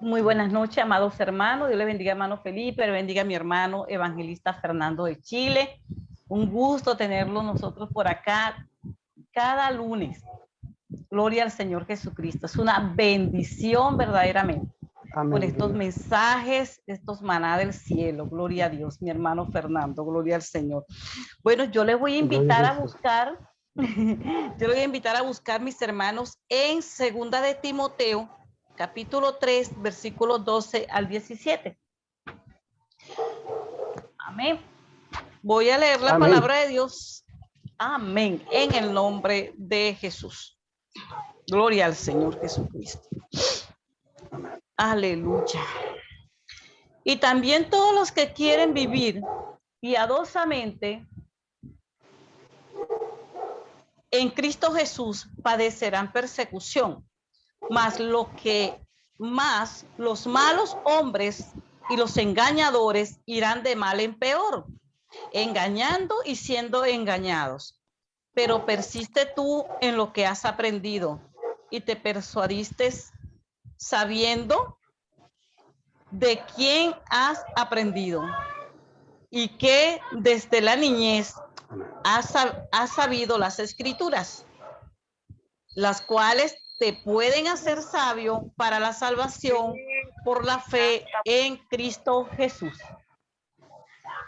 Muy buenas noches, amados hermanos. Dios les bendiga, hermano Felipe, le bendiga a mi hermano evangelista Fernando de Chile. Un gusto tenerlo nosotros por acá cada lunes. Gloria al Señor Jesucristo. Es una bendición verdaderamente. Amén. Con estos mensajes, estos maná del cielo. Gloria a Dios, mi hermano Fernando. Gloria al Señor. Bueno, yo les voy a invitar a buscar, mis hermanos en Segunda de Timoteo, capítulo 3, versículos 12 al 17. Amén. Voy a leer la palabra de Dios. Amén. En el nombre de Jesús. Gloria al Señor Jesucristo. Aleluya. Y también todos los que quieren vivir piadosamente en Cristo Jesús padecerán persecución, mas los malos hombres y los engañadores irán de mal en peor, engañando y siendo engañados. Pero persiste tú en lo que has aprendido y te persuadiste sabiendo de quién has aprendido y que desde la niñez has sabido las escrituras, las cuales te pueden hacer sabio para la salvación por la fe en Cristo Jesús.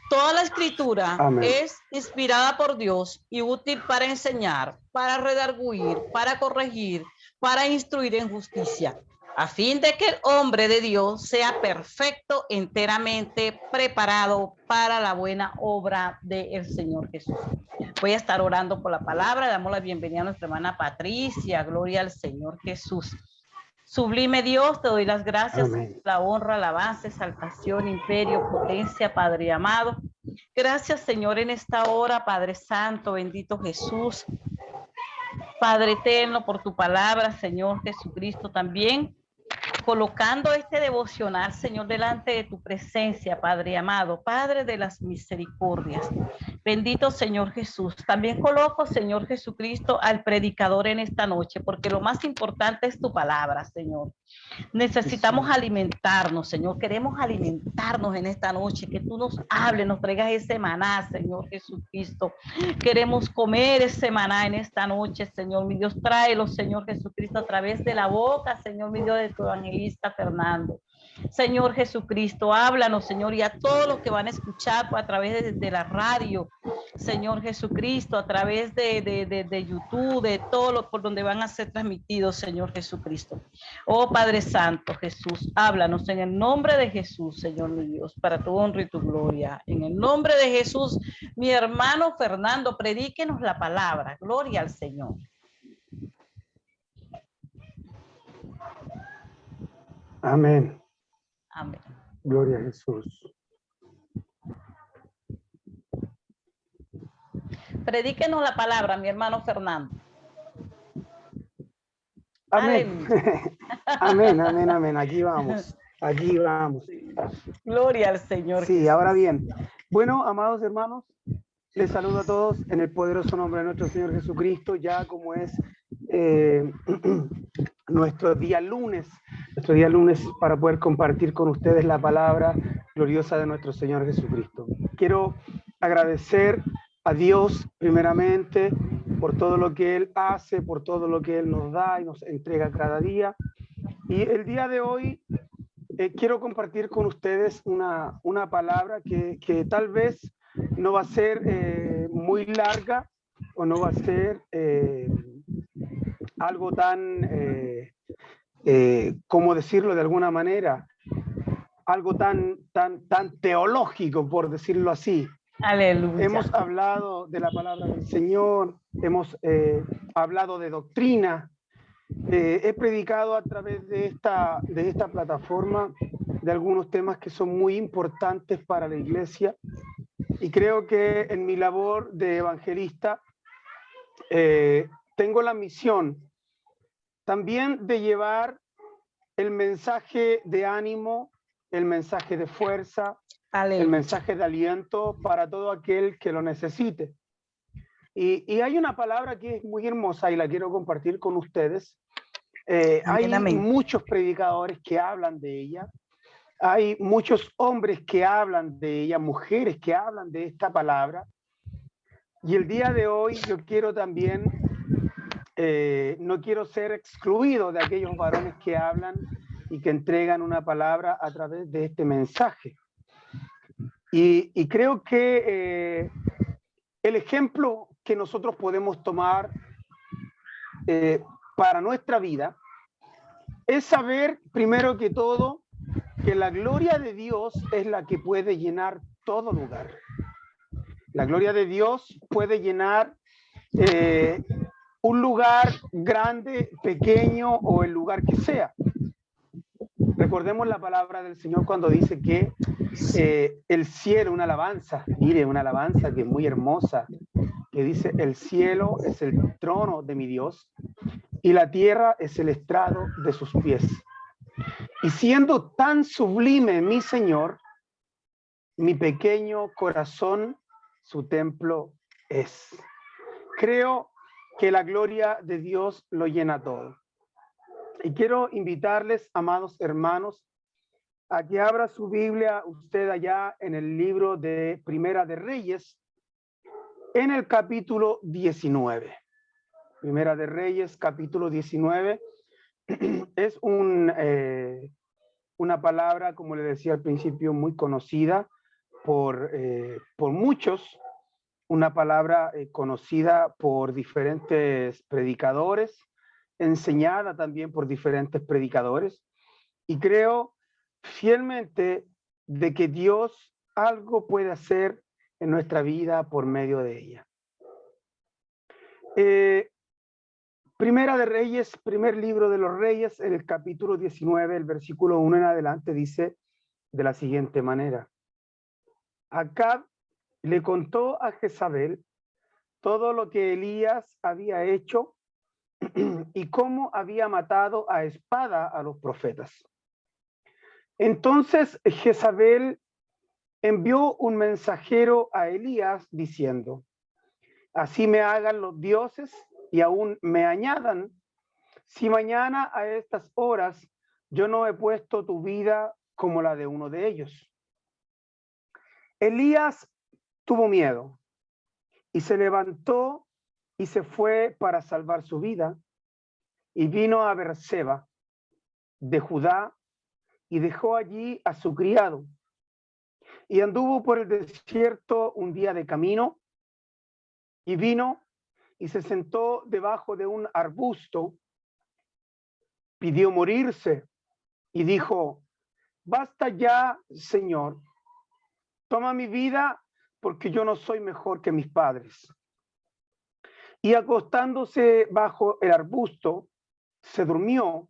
Toda la escritura es inspirada por Dios y útil para enseñar, para redarguir, para corregir, para instruir en justicia, a fin de que el hombre de Dios sea perfecto, enteramente preparado para la buena obra del Señor Jesús. Voy a estar orando por la palabra. Damos la bienvenida a nuestra hermana Patricia. Gloria al Señor Jesús. Sublime Dios, te doy las gracias, la honra, alabanza, exaltación, imperio, potencia, Padre amado. Gracias, Señor, en esta hora, Padre Santo, bendito Jesús. Padre eterno, por tu palabra, Señor Jesucristo, también colocando este devocional, Señor, delante de tu presencia, Padre amado, Padre de las misericordias. Bendito Señor Jesús. También coloco, Señor Jesucristo, al predicador en esta noche, porque lo más importante es tu palabra, Señor. Necesitamos alimentarnos, Señor. Queremos alimentarnos en esta noche, que tú nos hables, nos traigas ese maná, Señor Jesucristo. Queremos comer ese maná en esta noche, Señor. Mi Dios, tráelo, Señor Jesucristo, a través de la boca, Señor, mi Dios, de tu evangelista Fernando. Señor Jesucristo, háblanos, Señor, y a todos los que van a escuchar a través de la radio, Señor Jesucristo, a través de YouTube, de todo lo por donde van a ser transmitidos, Señor Jesucristo. Oh Padre Santo, Jesús, háblanos en el nombre de Jesús, Señor mi Dios, para tu honra y tu gloria. En el nombre de Jesús, mi hermano Fernando, predíquenos la palabra. Gloria al Señor. Amén. Amén. Gloria a Jesús. Predíquenos la palabra, mi hermano Fernando. Amén. Amén, amén, amén. Aquí vamos. Aquí vamos. Gloria al Señor. Sí, ahora bien. Bueno, amados hermanos, les saludo a todos en el poderoso nombre de nuestro Señor Jesucristo, ya como es nuestro día lunes para poder compartir con ustedes la palabra gloriosa de nuestro Señor Jesucristo. Quiero agradecer a Dios primeramente por todo lo que Él hace, por todo lo que Él nos da y nos entrega cada día. Y el día de hoy quiero compartir con ustedes una palabra que tal vez no va a ser muy larga o no va a ser algo tan, ¿cómo decirlo de alguna manera? Algo tan teológico, por decirlo así. Aleluya. Hemos hablado de la palabra del Señor, hemos hablado de doctrina. He predicado a través de esta plataforma de algunos temas que son muy importantes para la iglesia, y creo que en mi labor de evangelista tengo la misión también de llevar el mensaje de ánimo, el mensaje de fuerza, el mensaje de aliento para todo aquel que lo necesite. Y hay una palabra que es muy hermosa y la quiero compartir con ustedes, Hay amén. muchos predicadores que hablan de ella. Hay muchos hombres que hablan de ella, mujeres que hablan de esta palabra. Y el día de hoy yo quiero también, no quiero ser excluido de aquellos varones que hablan y que entregan una palabra a través de este mensaje. Y creo que el ejemplo que nosotros podemos tomar para nuestra vida es saber, primero que todo, que la gloria de Dios es la que puede llenar todo lugar. La gloria de Dios puede llenar un lugar grande, pequeño o el lugar que sea. Recordemos la palabra del Señor cuando dice que el cielo, una alabanza, mire, una alabanza que es muy hermosa, que dice: el cielo es el trono de mi Dios y la tierra es el estrado de sus pies. Y siendo tan sublime mi Señor, mi pequeño corazón su templo es. Creo que la gloria de Dios lo llena todo. Y quiero invitarles, amados hermanos, a que abra su Biblia usted allá en el libro de Primera de Reyes, en el capítulo 19. Primera de Reyes, capítulo 19. Es una palabra, como le decía al principio, muy conocida por muchos, una palabra conocida por diferentes predicadores, enseñada también por diferentes predicadores, y creo fielmente de que Dios algo puede hacer en nuestra vida por medio de ella. Primera de Reyes, primer libro de los Reyes, en el capítulo 19, el versículo 1 en adelante, dice de la siguiente manera: Acab le contó a Jezabel todo lo que Elías había hecho y cómo había matado a espada a los profetas. Entonces Jezabel envió un mensajero a Elías diciendo: así me hagan los dioses y aún me añadan, si mañana a estas horas yo no he puesto tu vida como la de uno de ellos. Elías tuvo miedo y se levantó y se fue para salvar su vida, y vino a Beerseba de Judá y dejó allí a su criado, y anduvo por el desierto un día de camino, y vino y se sentó debajo de un arbusto, pidió morirse y dijo: basta ya, Señor, toma mi vida, porque yo no soy mejor que mis padres. Y acostándose bajo el arbusto, se durmió,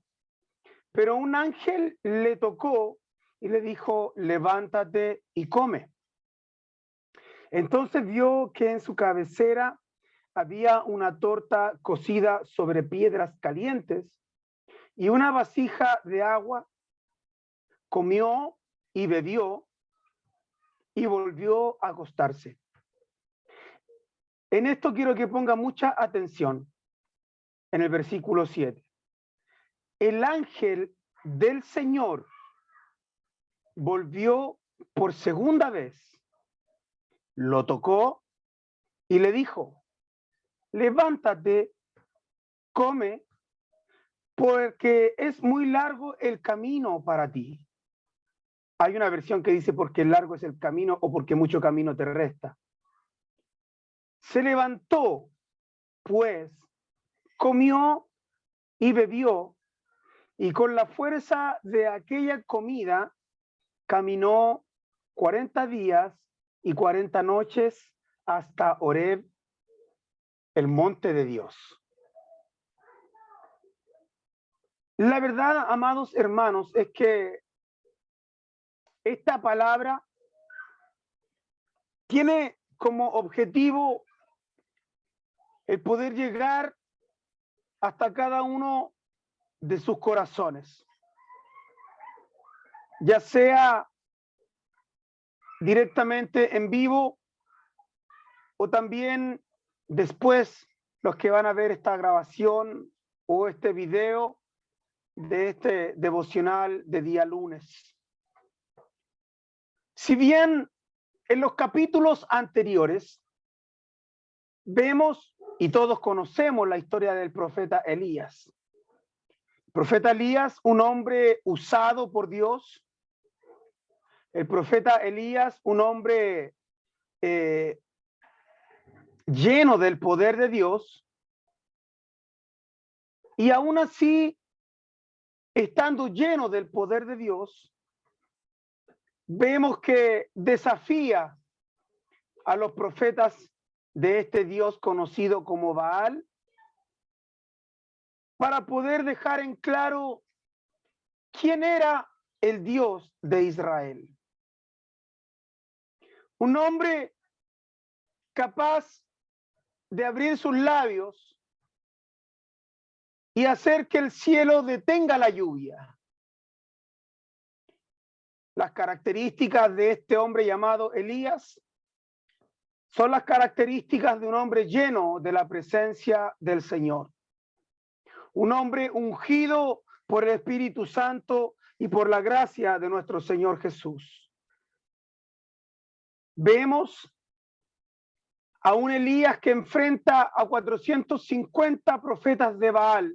pero un ángel le tocó y le dijo: levántate y come. Entonces vio que en su cabecera había una torta cocida sobre piedras calientes y una vasija de agua. Comió y bebió y volvió a acostarse. En esto quiero que ponga mucha atención. En el versículo 7. El ángel del Señor volvió por segunda vez, lo tocó y le dijo: levántate, come, porque es muy largo el camino para ti. Hay una versión que dice: porque largo es el camino, o porque mucho camino te resta. Se levantó, pues, comió y bebió, y con la fuerza de aquella comida caminó 40 días y 40 noches hasta Horeb, el monte de Dios. La verdad, amados hermanos, es que esta palabra tiene como objetivo el poder llegar hasta cada uno de sus corazones, ya sea directamente en vivo o también después los que van a ver esta grabación o este video de este devocional de día lunes. Si bien en los capítulos anteriores vemos y todos conocemos la historia del profeta Elías. El profeta Elías, un hombre usado por Dios. El profeta Elías, un hombre lleno del poder de Dios. Y aún así, estando lleno del poder de Dios, vemos que desafía a los profetas de este Dios conocido como Baal para poder dejar en claro quién era el Dios de Israel. Un hombre capaz de abrir sus labios y hacer que el cielo detenga la lluvia. Las características de este hombre llamado Elías son las características de un hombre lleno de la presencia del Señor. Un hombre ungido por el Espíritu Santo y por la gracia de nuestro Señor Jesús. Vemos a un Elías que enfrenta a 450 profetas de Baal.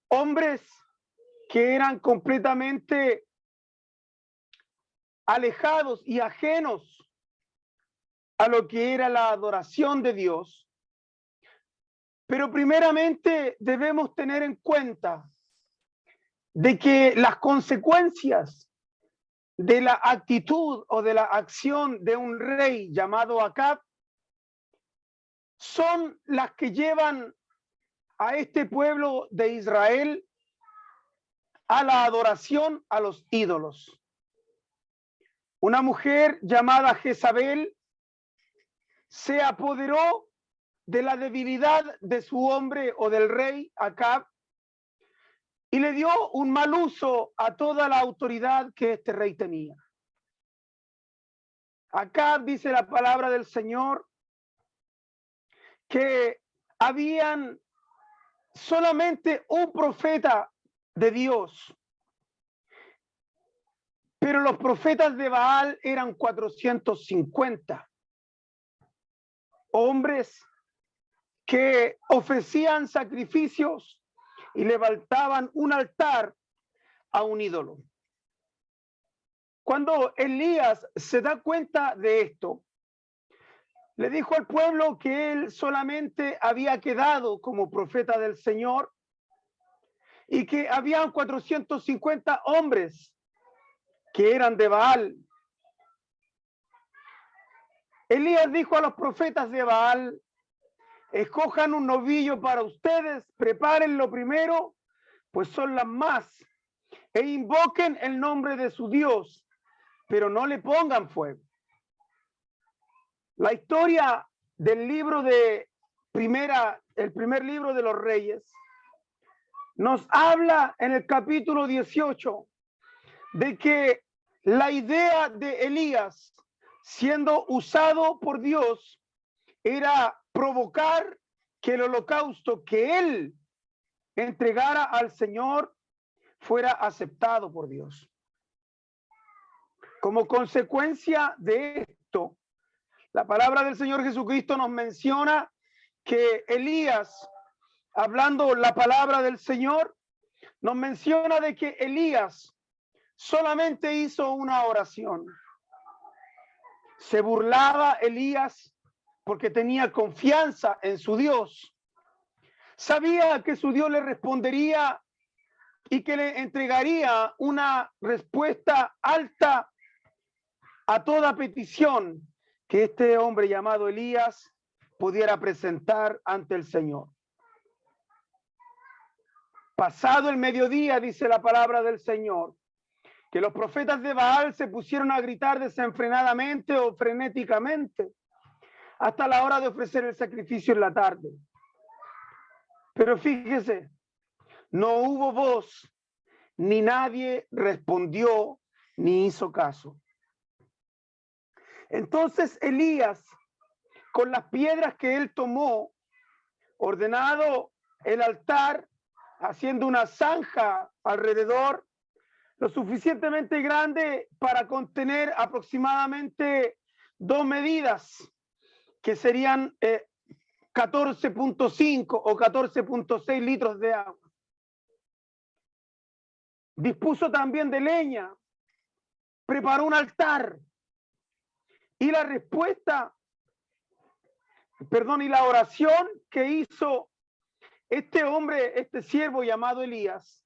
Hombres que eran completamente alejados y ajenos a lo que era la adoración de Dios. Pero primeramente debemos tener en cuenta de que las consecuencias de la actitud o de la acción de un rey llamado Acab son las que llevan a este pueblo de Israel a la adoración a los ídolos. Una mujer llamada Jezabel se apoderó de la debilidad de su hombre o del rey Acab y le dio un mal uso a toda la autoridad que este rey tenía. Acab, dice la palabra del Señor, que habían solamente un profeta de Dios, pero los profetas de Baal eran 450 hombres que ofrecían sacrificios y levantaban un altar a un ídolo. Cuando Elías se da cuenta de esto, le dijo al pueblo que él solamente había quedado como profeta del Señor y que habían 450 hombres que eran de Baal. Elías dijo a los profetas de Baal: escojan un novillo para ustedes, prepárenlo primero, pues son las más, e invoquen el nombre de su Dios, pero no le pongan fuego. La historia del libro de el primer libro de los Reyes, nos habla en el capítulo 18 de que la idea de Elías, siendo usado por Dios, era provocar que el holocausto que él entregara al Señor fuera aceptado por Dios. Como consecuencia de esto, la palabra del Señor Jesucristo nos menciona que Elías, hablando la palabra del Señor, nos menciona de que Elías solamente hizo una oración. Se burlaba Elías porque tenía confianza en su Dios. Sabía que su Dios le respondería y que le entregaría una respuesta alta a toda petición que este hombre llamado Elías pudiera presentar ante el Señor. Pasado el mediodía, dice la palabra del Señor, que los profetas de Baal se pusieron a gritar desenfrenadamente o frenéticamente hasta la hora de ofrecer el sacrificio en la tarde. Pero fíjese, no hubo voz, ni nadie respondió, ni hizo caso. Entonces Elías, con las piedras que él tomó, ordenado el altar haciendo una zanja alrededor, lo suficientemente grande para contener aproximadamente 2 medidas, que serían 14.5 o 14.6 litros de agua. Dispuso también de leña, preparó un altar, y la respuesta, y la oración que hizo este hombre, este siervo llamado Elías,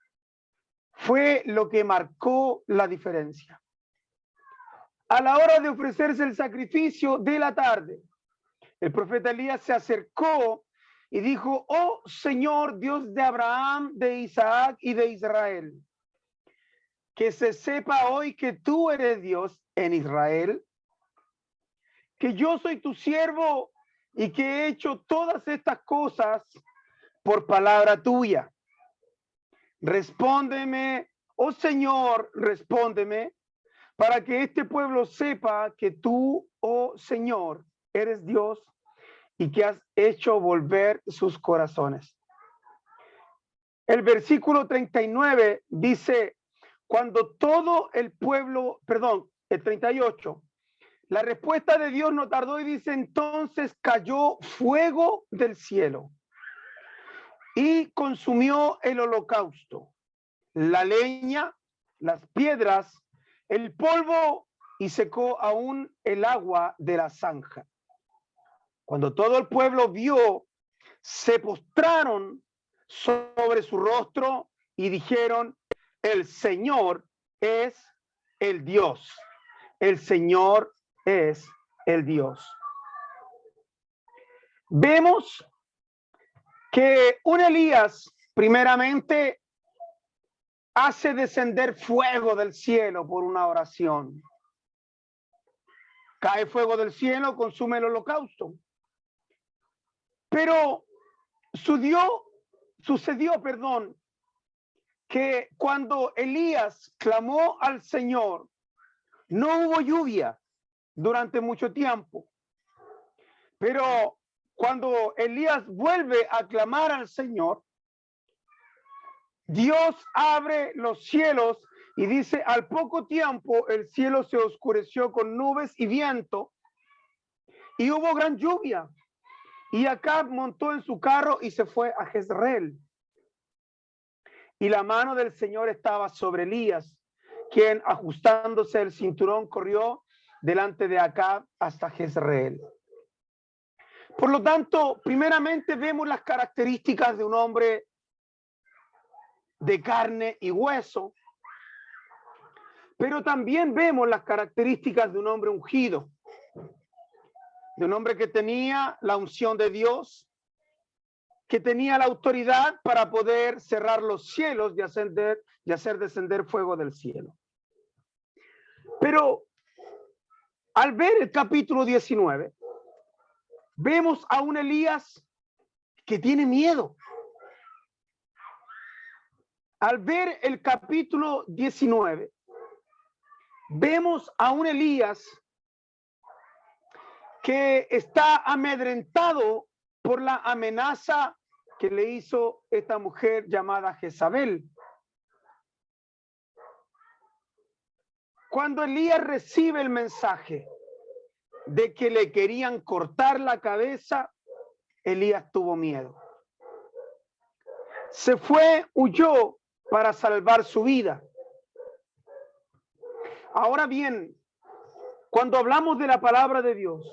fue lo que marcó la diferencia. A la hora de ofrecerse el sacrificio de la tarde, el profeta Elías se acercó y dijo: oh Señor, Dios de Abraham, de Isaac y de Israel, que se sepa hoy que tú eres Dios en Israel, que yo soy tu siervo y que he hecho todas estas cosas por palabra tuya. Respóndeme, oh Señor, respóndeme, para que este pueblo sepa que tú, oh Señor, eres Dios y que has hecho volver sus corazones. El versículo 39 dice: cuando todo el pueblo, el 38, la respuesta de Dios no tardó y dice: entonces cayó fuego del cielo y consumió el holocausto, la leña, las piedras, el polvo, y secó aún el agua de la zanja. Cuando todo el pueblo vio, se postraron sobre su rostro y dijeron: el Señor es el Dios. El Señor es el Dios. Vemos que un Elías primeramente hace descender fuego del cielo por una oración. Cae fuego del cielo, consume el holocausto. Pero sucedió, que cuando Elías clamó al Señor, no hubo lluvia durante mucho tiempo. Pero cuando Elías vuelve a clamar al Señor, Dios abre los cielos y dice: al poco tiempo el cielo se oscureció con nubes y viento y hubo gran lluvia. Y Acab montó en su carro y se fue a Jezreel. Y la mano del Señor estaba sobre Elías, quien, ajustándose el cinturón, corrió delante de Acab hasta Jezreel. Por lo tanto, primeramente vemos las características de un hombre de carne y hueso, pero también vemos las características de un hombre ungido, de un hombre que tenía la unción de Dios, que tenía la autoridad para poder cerrar los cielos y hacer descender fuego del cielo. Pero al ver el capítulo 19, vemos a un Elías que tiene miedo. Al ver el capítulo 19, vemos a un Elías que está amedrentado por la amenaza que le hizo esta mujer llamada Jezabel. Cuando Elías recibe el mensaje de que le querían cortar la cabeza, Elías tuvo miedo. Se fue, huyó para salvar su vida. Ahora bien, cuando hablamos de la palabra de Dios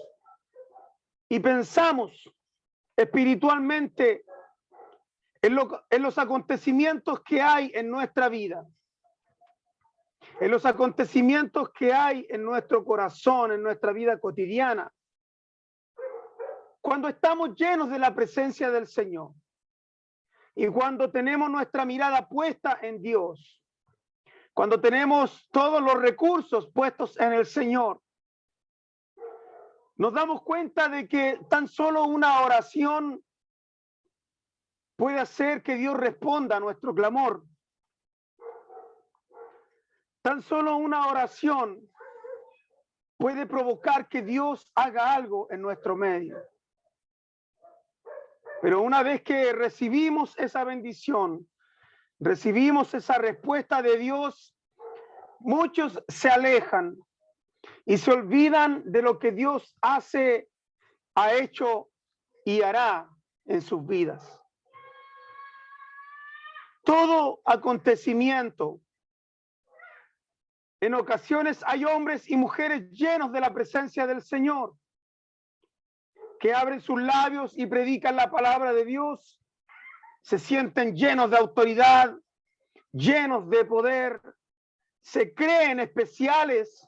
y pensamos espiritualmente en los acontecimientos que hay en nuestra vida, en los acontecimientos que hay en nuestro corazón, en nuestra vida cotidiana, cuando estamos llenos de la presencia del Señor y cuando tenemos nuestra mirada puesta en Dios, cuando tenemos todos los recursos puestos en el Señor, nos damos cuenta de que tan solo una oración puede hacer que Dios responda a nuestro clamor. Tan solo una oración puede provocar que Dios haga algo en nuestro medio. Pero una vez que recibimos esa bendición, recibimos esa respuesta de Dios, muchos se alejan y se olvidan de lo que Dios hace, ha hecho y hará en sus vidas. Todo acontecimiento, en ocasiones hay hombres y mujeres llenos de la presencia del Señor, que abren sus labios y predican la palabra de Dios, se sienten llenos de autoridad, llenos de poder, se creen especiales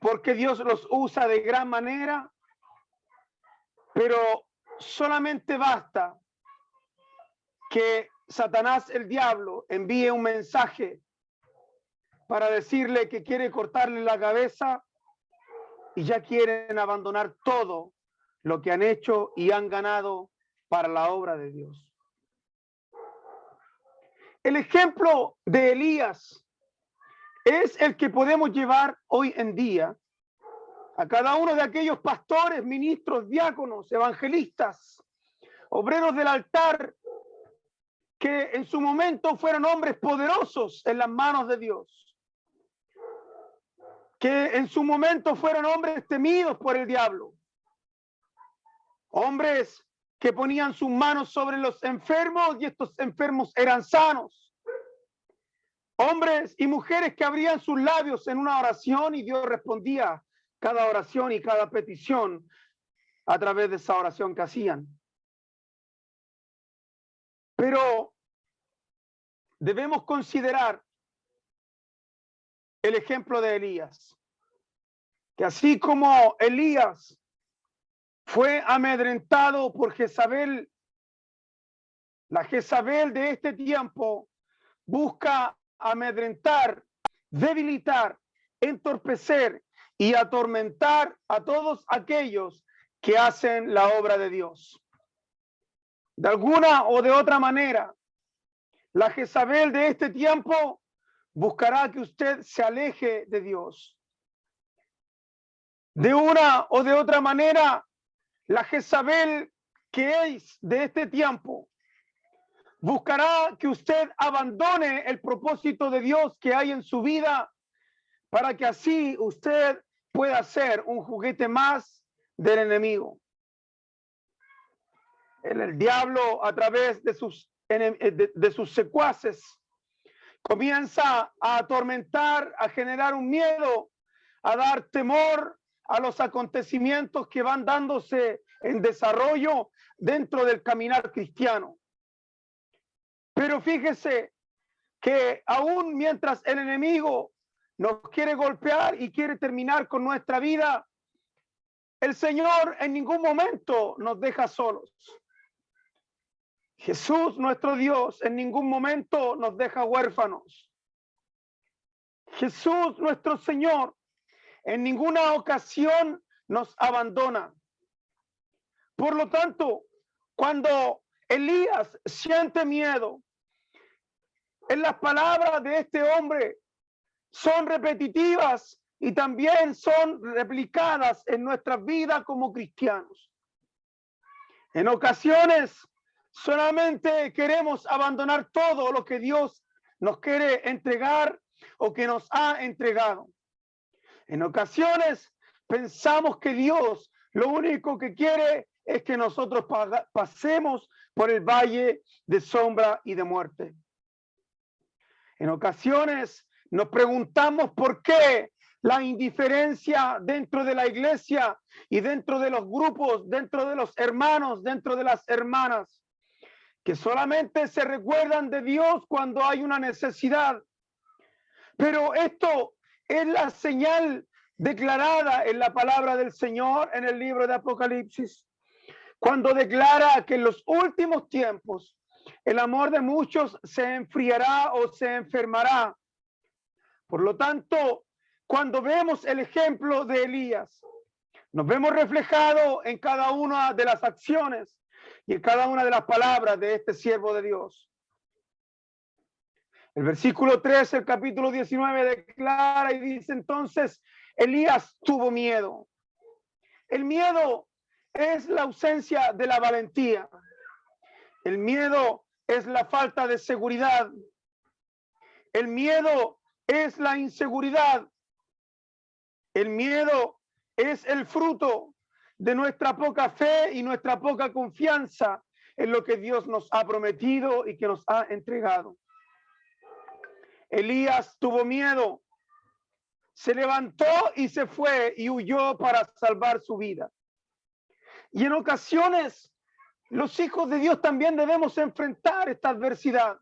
porque Dios los usa de gran manera, pero solamente basta que Satanás, el diablo, envíe un mensaje para decirle que quiere cortarle la cabeza y ya quieren abandonar todo lo que han hecho y han ganado para la obra de Dios. El ejemplo de Elías es el que podemos llevar hoy en día a cada uno de aquellos pastores, ministros, diáconos, evangelistas, obreros del altar, que en su momento fueron hombres poderosos en las manos de Dios, que en su momento fueron hombres temidos por el diablo, hombres que ponían sus manos sobre los enfermos y estos enfermos eran sanos, hombres y mujeres que abrían sus labios en una oración y Dios respondía cada oración y cada petición a través de esa oración que hacían. Pero debemos considerar el ejemplo de Elías, que así como Elías fue amedrentado por Jezabel, la Jezabel de este tiempo busca amedrentar, debilitar, entorpecer y atormentar a todos aquellos que hacen la obra de Dios. De alguna o de otra manera, la Jezabel de este tiempo buscará que usted se aleje de Dios. De una o de otra manera, la Jezabel que es de este tiempo buscará que usted abandone el propósito de Dios que hay en su vida para que así usted pueda ser un juguete más del enemigo. El diablo, a través de sus secuaces, comienza a atormentar, a generar un miedo, a dar temor a los acontecimientos que van dándose en desarrollo dentro del caminar cristiano. Pero fíjese que aún mientras el enemigo nos quiere golpear y quiere terminar con nuestra vida, el Señor en ningún momento nos deja solos. Jesús, nuestro Dios, en ningún momento nos deja huérfanos. Jesús, nuestro Señor, en ninguna ocasión nos abandona. Por lo tanto, cuando Elías siente miedo, en las palabras de este hombre son repetitivas y también son replicadas en nuestras vidas como cristianos. En ocasiones solamente queremos abandonar todo lo que Dios nos quiere entregar o que nos ha entregado. En ocasiones pensamos que Dios lo único que quiere es que nosotros pasemos por el valle de sombra y de muerte. En ocasiones nos preguntamos por qué la indiferencia dentro de la iglesia y dentro de los grupos, dentro de los hermanos, dentro de las hermanas, que solamente se recuerdan de Dios cuando hay una necesidad. Pero esto es la señal declarada en la palabra del Señor en el libro de Apocalipsis, cuando declara que en los últimos tiempos el amor de muchos se enfriará o se enfermará. Por lo tanto, cuando vemos el ejemplo de Elías, nos vemos reflejado en cada una de las acciones y en cada una de las palabras de este siervo de Dios. El versículo 3, el capítulo 19 declara y dice: entonces Elías tuvo miedo. El miedo es la ausencia de la valentía. El miedo es la falta de seguridad. El miedo es la inseguridad. El miedo es el fruto de nuestra poca fe y nuestra poca confianza en lo que Dios nos ha prometido y que nos ha entregado. Elías tuvo miedo, se levantó y se fue y huyó para salvar su vida. Y en ocasiones, los hijos de Dios también debemos enfrentar esta adversidad.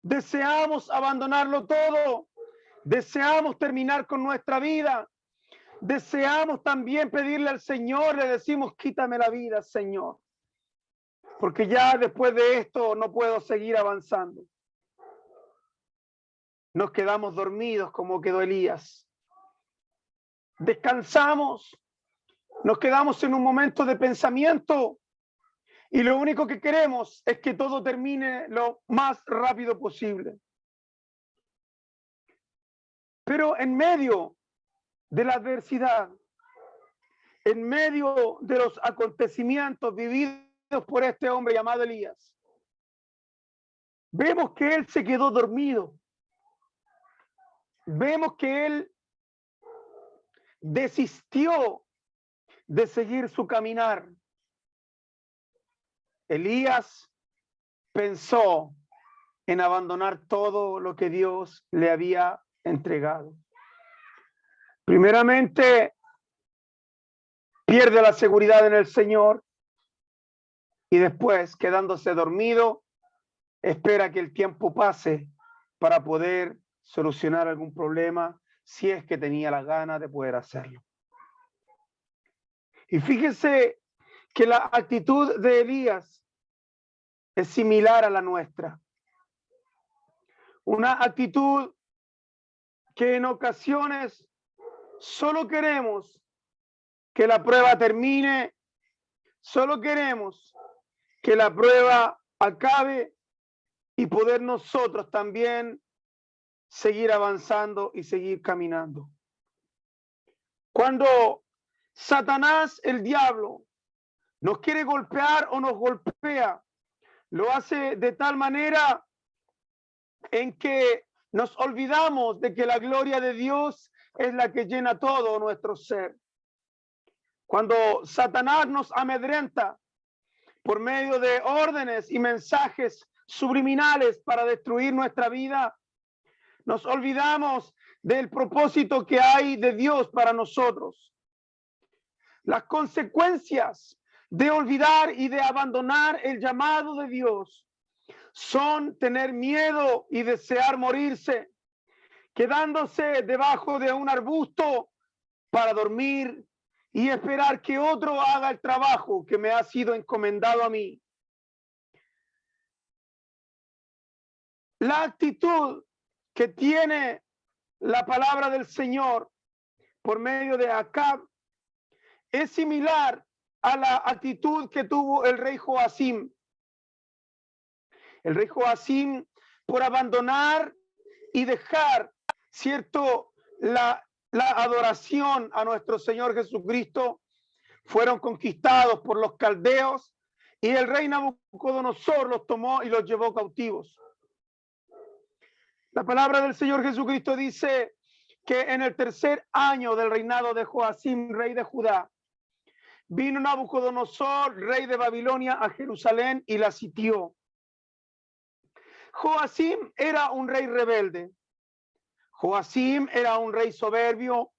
Deseamos abandonarlo todo, deseamos terminar con nuestra vida, deseamos también pedirle al Señor, le decimos, quítame la vida, Señor, porque ya después de esto no puedo seguir avanzando. Nos quedamos dormidos como quedó Elías. Descansamos, nos quedamos en un momento de pensamiento y lo único que queremos es que todo termine lo más rápido posible. Pero en medio de la adversidad, en medio de los acontecimientos vividos por este hombre llamado Elías, vemos que él se quedó dormido. Vemos que él desistió de seguir su caminar. Elías pensó en abandonar todo lo que Dios le había entregado. Primeramente, pierde la seguridad en el Señor y después, quedándose dormido, espera que el tiempo pase para poder solucionar algún problema, si es que tenía la gana de poder hacerlo. Y fíjese que la actitud de Elías es similar a la nuestra. Una actitud que en ocasiones solo queremos que la prueba termine, solo queremos que la prueba acabe y poder nosotros también seguir avanzando y seguir caminando. Cuando Satanás, el diablo, nos quiere golpear o nos golpea, lo hace de tal manera en que nos olvidamos de que la gloria de Dios es la que llena todo nuestro ser. Cuando Satanás nos amedrenta por medio de órdenes y mensajes subliminales para destruir nuestra vida, nos olvidamos del propósito que hay de Dios para nosotros. Las consecuencias de olvidar y de abandonar el llamado de Dios son tener miedo y desear morirse, quedándose debajo de un arbusto para dormir y esperar que otro haga el trabajo que me ha sido encomendado a mí. La actitud que tiene la palabra del Señor por medio de Acab es similar a la actitud que tuvo el rey Joacim. El rey Joacim, por abandonar y dejar, cierto, la adoración a nuestro Señor Jesucristo, fueron conquistados por los caldeos y el rey Nabucodonosor los tomó y los llevó cautivos. La palabra del Señor Jesucristo dice que en el tercer año del reinado de Joacim, rey de Judá, vino Nabucodonosor, rey de Babilonia, a Jerusalén y la sitió. Joacim era un rey rebelde. Joacim era un rey soberbio.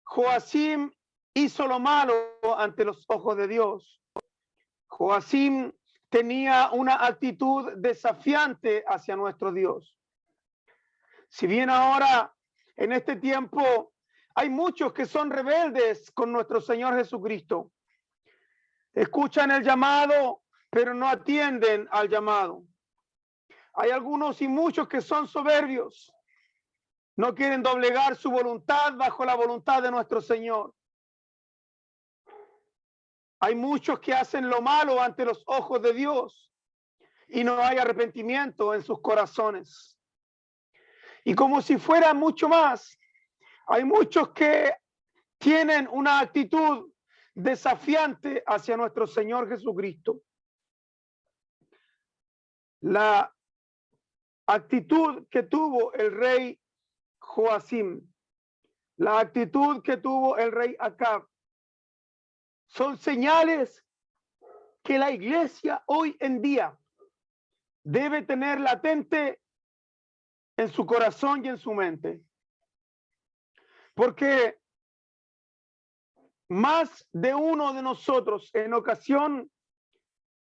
Joacim hizo lo malo ante los ojos de Dios. Joacim tenía una actitud desafiante hacia nuestro Dios. Si bien ahora, en este tiempo, hay muchos que son rebeldes con nuestro Señor Jesucristo. Escuchan el llamado, pero no atienden al llamado. Hay algunos y muchos que son soberbios. No quieren doblegar su voluntad bajo la voluntad de nuestro Señor. Hay muchos que hacen lo malo ante los ojos de Dios y no hay arrepentimiento en sus corazones. Y como si fuera mucho más, hay muchos que tienen una actitud desafiante hacia nuestro Señor Jesucristo. La actitud que tuvo el rey Joacim, la actitud que tuvo el rey Acab, son señales que la iglesia hoy en día debe tener latente en su corazón y en su mente. Porque más de uno de nosotros en ocasión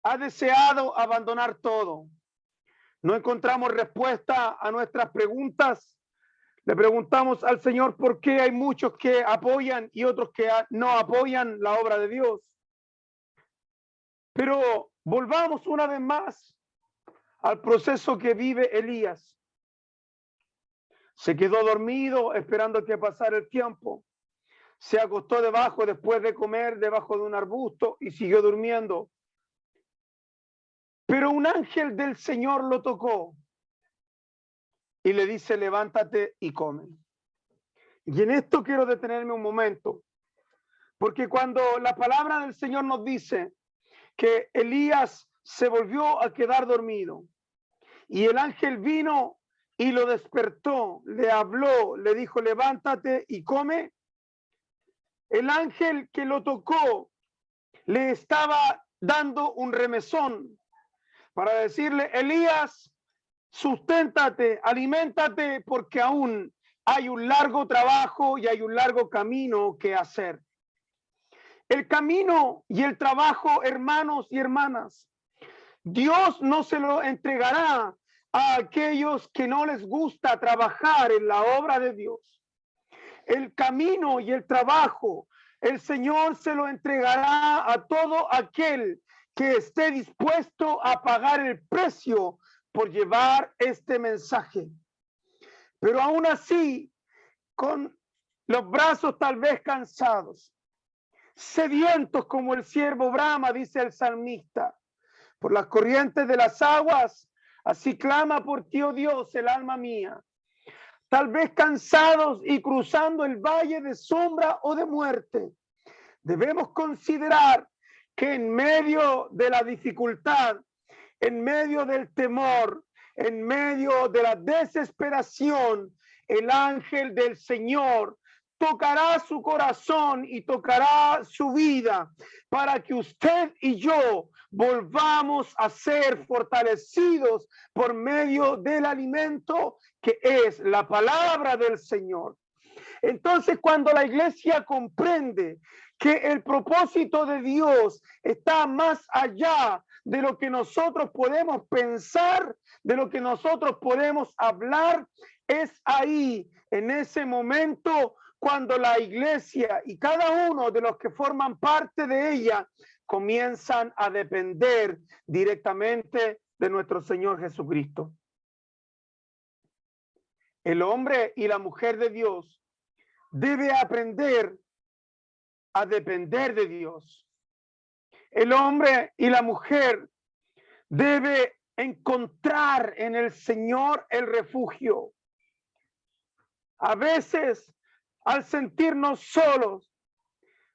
ha deseado abandonar todo. No encontramos respuesta a nuestras preguntas. Le preguntamos al Señor por qué hay muchos que apoyan y otros que no apoyan la obra de Dios. Pero volvamos una vez más al proceso que vive Elías. Se quedó dormido esperando que pasara el tiempo. Se acostó debajo después de comer, debajo de un arbusto y siguió durmiendo. Pero un ángel del Señor lo tocó y le dice, levántate y come. Y en esto quiero detenerme un momento, porque cuando la palabra del Señor nos dice que Elías se volvió a quedar dormido y el ángel vino y lo despertó, le habló, le dijo, levántate y come. El ángel que lo tocó le estaba dando un remesón para decirle, Elías, susténtate, aliméntate, porque aún hay un largo trabajo y hay un largo camino que hacer. El camino y el trabajo, hermanos y hermanas, Dios no se lo entregará a aquellos que no les gusta trabajar en la obra de Dios. El camino y el trabajo, el Señor se lo entregará a todo aquel que esté dispuesto a pagar el precio por llevar este mensaje. Pero aún así, con los brazos tal vez cansados, sedientos como el ciervo brama, dice el salmista, por las corrientes de las aguas, así clama por ti, oh Dios, el alma mía. Tal vez cansados y cruzando el valle de sombra o de muerte, debemos considerar que en medio de la dificultad, en medio del temor, en medio de la desesperación, el ángel del Señor tocará su corazón y tocará su vida para que usted y yo volvamos a ser fortalecidos por medio del alimento que es la palabra del Señor. Entonces, cuando la iglesia comprende que el propósito de Dios está más allá de lo que nosotros podemos pensar, de lo que nosotros podemos hablar, es ahí, en ese momento, cuando la iglesia y cada uno de los que forman parte de ella comienzan a depender directamente de nuestro Señor Jesucristo. El hombre y la mujer de Dios debe aprender a depender de Dios. El hombre y la mujer debe encontrar en el Señor el refugio. A veces, al sentirnos solos,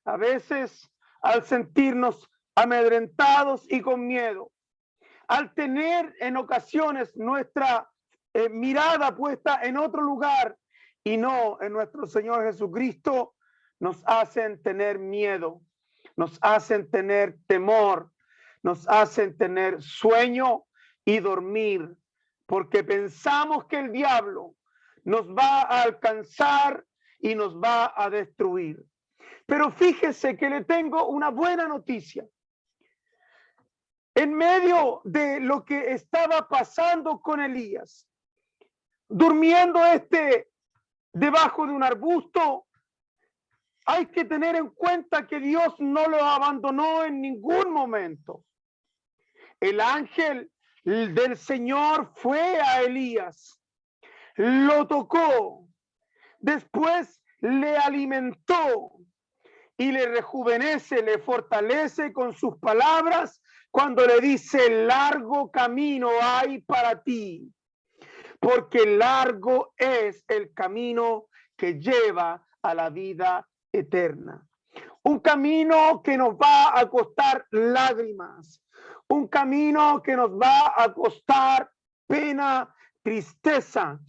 a veces al sentirnos amedrentados y con miedo, al tener en ocasiones nuestra mirada puesta en otro lugar y no en nuestro Señor Jesucristo, nos hacen tener miedo, nos hacen tener temor, nos hacen tener sueño y dormir, porque pensamos que el diablo nos va a alcanzar y nos va a destruir. Pero fíjese que le tengo una buena noticia. En medio de lo que estaba pasando con Elías, durmiendo debajo de un arbusto, hay que tener en cuenta que Dios no lo abandonó en ningún momento. El ángel del Señor fue a Elías, lo tocó, después le alimentó y le rejuvenece, le fortalece con sus palabras cuando le dice, largo camino hay para ti, porque largo es el camino que lleva a la vida eterna. Un camino que nos va a costar lágrimas, un camino que nos va a costar pena, tristeza.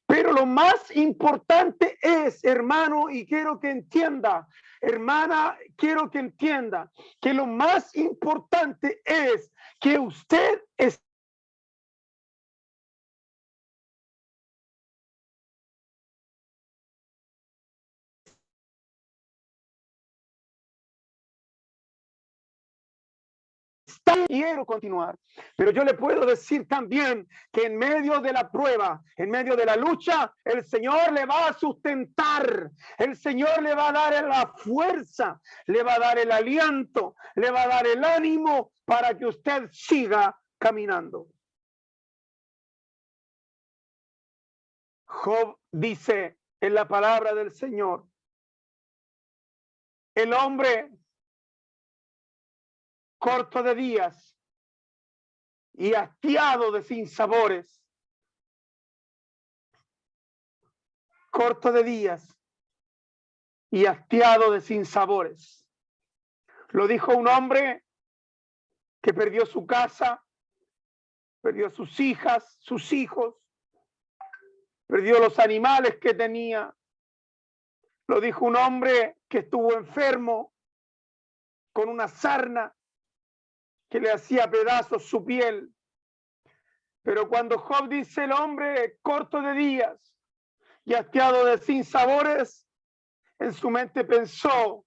Pero lo más importante es, hermano, y quiero que entienda, hermana, quiero que entienda que lo más importante es que usted está quiero continuar, pero yo le puedo decir también que en medio de la prueba, en medio de la lucha, el Señor le va a sustentar, el Señor le va a dar la fuerza, le va a dar el aliento, le va a dar el ánimo para que usted siga caminando. Job dice en la palabra del Señor, el hombre corto de días y hastiado de sinsabores, corto de días y hastiado de sinsabores. Lo dijo un hombre que perdió su casa, perdió sus hijas, sus hijos, perdió los animales que tenía. Lo dijo un hombre que estuvo enfermo con una sarna que le hacía pedazos su piel. Pero cuando Job dice el hombre corto de días y hastiado de sinsabores, en su mente pensó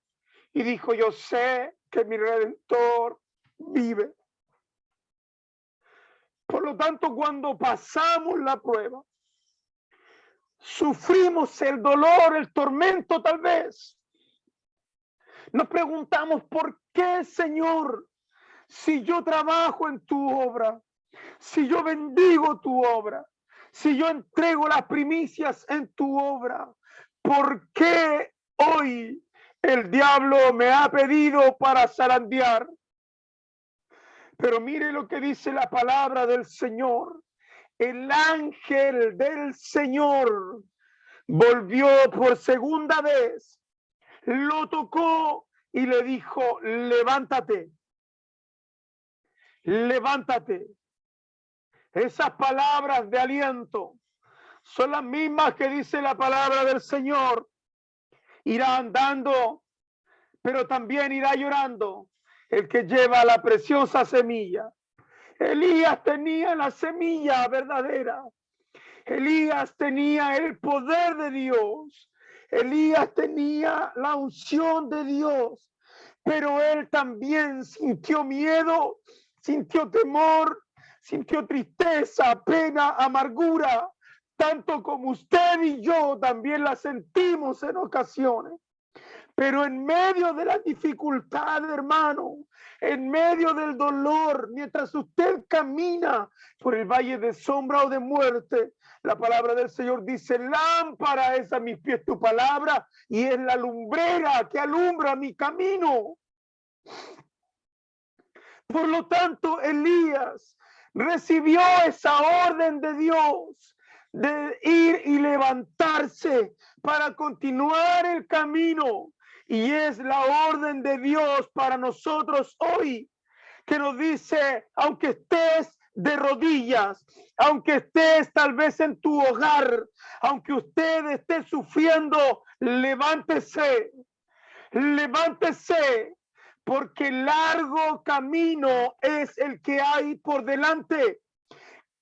y dijo, yo sé que mi Redentor vive. Por lo tanto, cuando pasamos la prueba, sufrimos el dolor, el tormento tal vez, nos preguntamos, ¿por qué, Señor? Si yo trabajo en tu obra, si yo bendigo tu obra, si yo entrego las primicias en tu obra, ¿por qué hoy el diablo me ha pedido para zarandear? Pero mire lo que dice la palabra del Señor. El ángel del Señor volvió por segunda vez, lo tocó y le dijo, levántate, levántate. Esas palabras de aliento son las mismas que dice la palabra del Señor. Irá andando, pero también irá llorando el que lleva la preciosa semilla. Elías tenía la semilla verdadera. Elías tenía el poder de Dios. Elías tenía la unción de Dios. Pero él también sintió miedo, sintió temor, sintió tristeza, pena, amargura, tanto como usted y yo también la sentimos en ocasiones. Pero en medio de la dificultad, hermano, en medio del dolor, mientras usted camina por el valle de sombra o de muerte, la palabra del Señor dice, lámpara es a mis pies tu palabra y es la lumbrera que alumbra mi camino. Por lo tanto, Elías recibió esa orden de Dios de ir y levantarse para continuar el camino. Y es la orden de Dios para nosotros hoy, que nos dice, aunque estés de rodillas, aunque estés tal vez en tu hogar, aunque usted esté sufriendo, levántese, levántese, porque largo camino es el que hay por delante.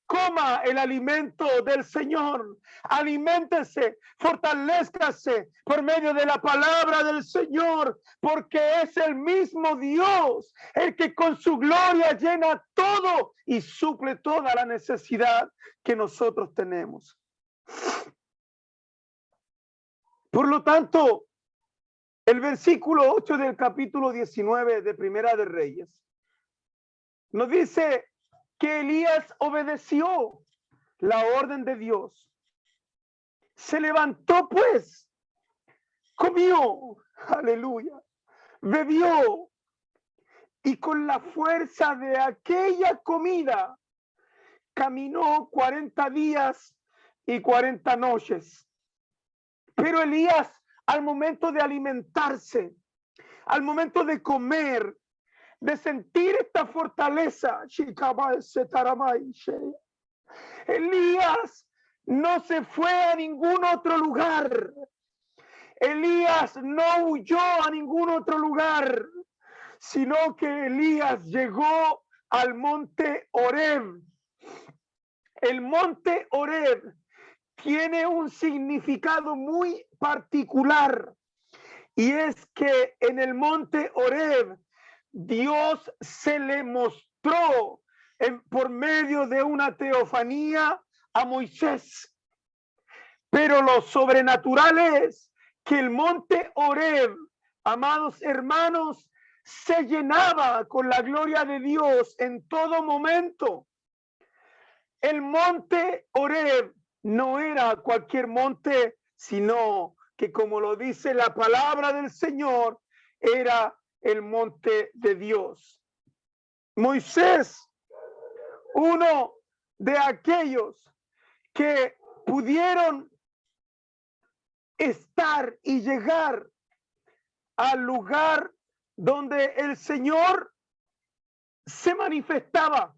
Coma el alimento del Señor, aliméntese, fortalézcase por medio de la palabra del Señor, porque es el mismo Dios el que con su gloria llena todo y suple toda la necesidad que nosotros tenemos. Por lo tanto, el versículo 8 del capítulo 19 de Primera de Reyes nos dice que Elías obedeció la orden de Dios. Se levantó pues, comió, aleluya, bebió y con la fuerza de aquella comida caminó 40 días y 40 noches. Pero Elías, al momento de alimentarse, al momento de comer, de sentir esta fortaleza, Elías no se fue a ningún otro lugar. Elías no huyó a ningún otro lugar, sino que Elías llegó al monte Horeb. El monte Horeb tiene un significado muy particular, y es que en el monte Horeb Dios se le mostró por medio de una teofanía a Moisés. Pero lo sobrenatural es que el monte Horeb, amados hermanos, se llenaba con la gloria de Dios en todo momento. El monte Horeb no era cualquier monte, sino que, como lo dice la palabra del Señor, era el monte de Dios. Moisés, uno de aquellos que pudieron estar y llegar al lugar donde el Señor se manifestaba.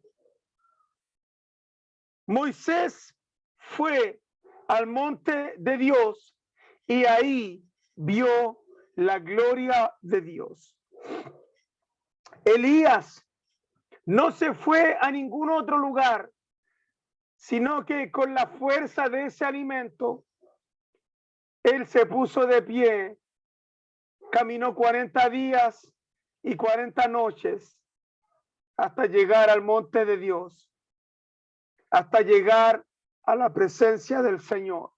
Moisés fue al monte de Dios y ahí vio la gloria de Dios. Elías no se fue a ningún otro lugar, sino que con la fuerza de ese alimento, él se puso de pie, caminó 40 días y 40 noches hasta llegar al monte de Dios, hasta llegar a la presencia del Señor.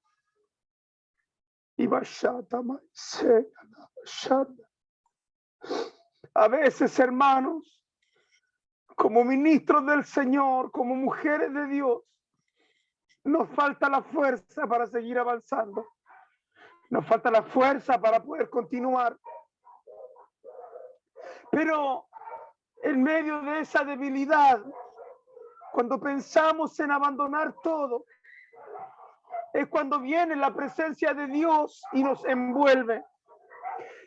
A veces, hermanos, como ministros del Señor, como mujeres de Dios, nos falta la fuerza para seguir avanzando. Nos falta la fuerza para poder continuar. Pero en medio de esa debilidad, cuando pensamos en abandonar todo, es cuando viene la presencia de Dios y nos envuelve.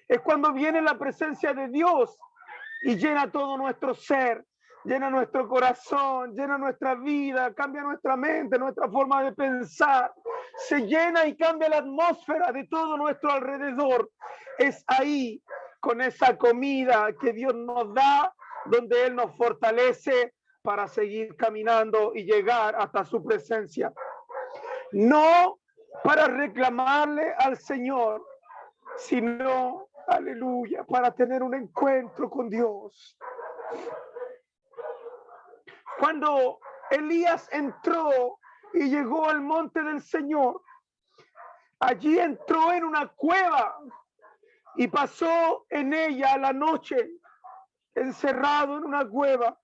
Es cuando viene la presencia de Dios y llena todo nuestro ser, llena nuestro corazón, llena nuestra vida, cambia nuestra mente, nuestra forma de pensar. Se llena y cambia la atmósfera de todo nuestro alrededor. Es ahí, con esa comida que Dios nos da, donde Él nos fortalece para seguir caminando y llegar hasta su presencia. No para reclamarle al Señor, sino, aleluya, para tener un encuentro con Dios. Cuando Elías entró y llegó al monte del Señor, allí entró en una cueva y pasó en ella la noche, encerrado en una cueva.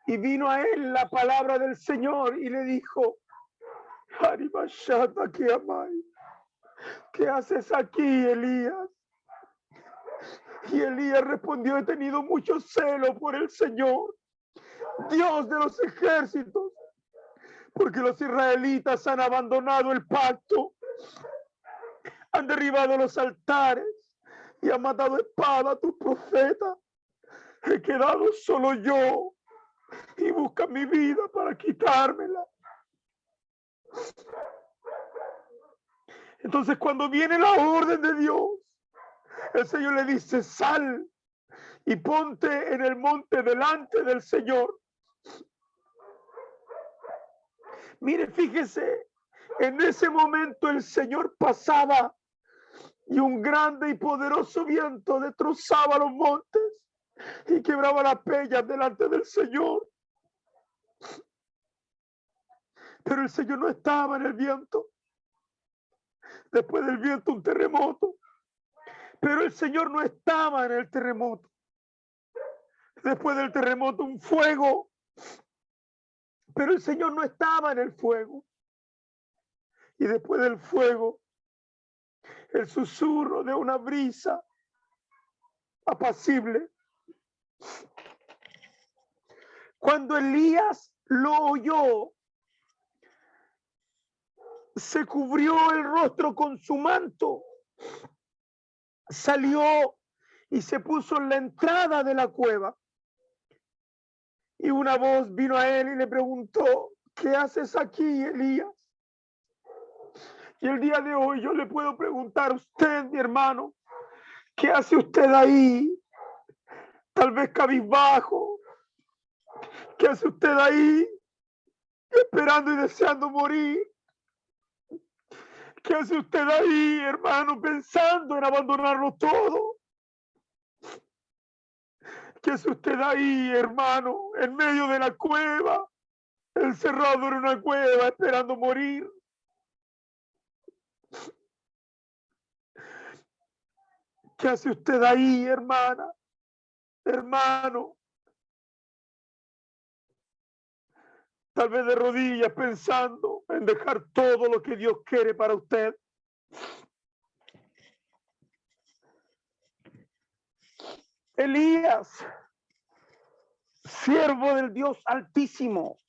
Y vino a él la palabra del Señor y le dijo: ¿qué haces aquí, Elías? Y Elías respondió: he tenido mucho celo por el Señor, Dios de los ejércitos, porque los israelitas han abandonado el pacto, han derribado los altares y han matado a espada a tus profetas. He quedado solo yo y buscan mi vida para quitármela. Entonces, cuando viene la orden de Dios, el Señor le dice: sal y ponte en el monte delante del Señor. Mire, fíjese, en ese momento el Señor pasaba y un grande y poderoso viento destrozaba los montes y quebraba las peñas delante del Señor. Pero el Señor no estaba en el viento. Después del viento, un terremoto. Pero el Señor no estaba en el terremoto. Después del terremoto, un fuego. Pero el Señor no estaba en el fuego. Y después del fuego, el susurro de una brisa apacible. Cuando Elías lo oyó, se cubrió el rostro con su manto, salió y se puso en la entrada de la cueva. Y una voz vino a él y le preguntó, ¿qué haces aquí, Elías? Y el día de hoy yo le puedo preguntar a usted, mi hermano, ¿qué hace usted ahí? Tal vez cabizbajo. ¿Qué hace usted ahí? Esperando y deseando morir. ¿Qué hace usted ahí, hermano, pensando en abandonarlo todo? ¿Qué hace usted ahí, hermano, en medio de la cueva, encerrado en una cueva, esperando morir? ¿Qué hace usted ahí, hermana, hermano? Tal vez de rodillas pensando en dejar todo lo que Dios quiere para usted. Elías, siervo del Dios Altísimo,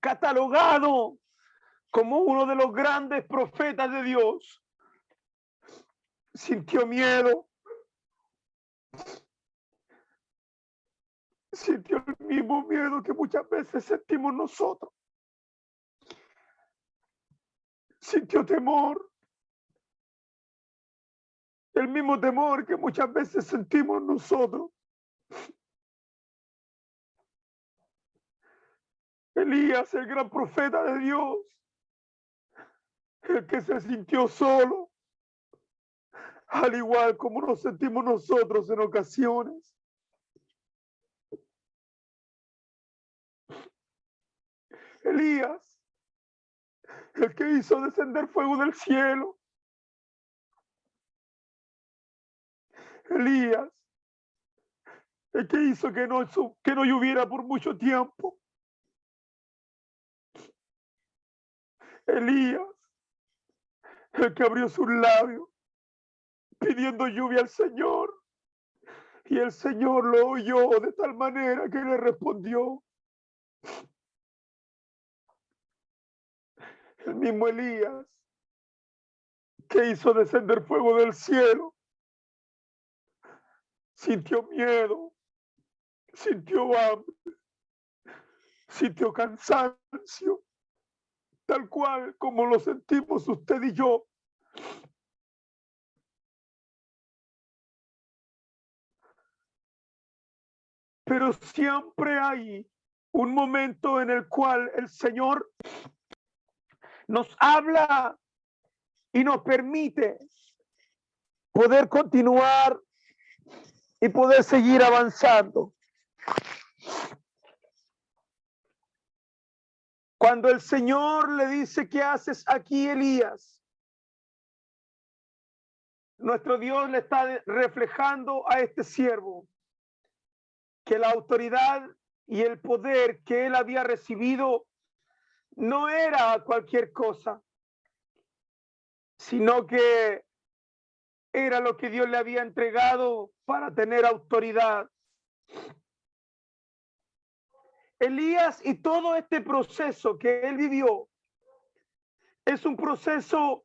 catalogado como uno de los grandes profetas de Dios, sintió miedo, sintió el mismo miedo que muchas veces sentimos nosotros, sintió temor, el mismo temor que muchas veces sentimos nosotros. Elías, el gran profeta de Dios, el que se sintió solo, al igual como nos sentimos nosotros en ocasiones. Elías, el que hizo descender fuego del cielo. Elías, el que hizo que no lloviera por mucho tiempo. Elías, el que abrió sus labios pidiendo lluvia al Señor, y el Señor lo oyó de tal manera que le respondió. El mismo Elías que hizo descender fuego del cielo sintió miedo, sintió hambre, sintió cansancio, tal cual como lo sentimos usted y yo. Pero siempre hay un momento en el cual el Señor nos habla y nos permite poder continuar y poder seguir avanzando. Cuando el Señor le dice, ¿qué haces aquí, Elías? Nuestro Dios le está reflejando a este siervo que la autoridad y el poder que él había recibido no era cualquier cosa, sino que era lo que Dios le había entregado para tener autoridad. Elías y todo este proceso que él vivió es un proceso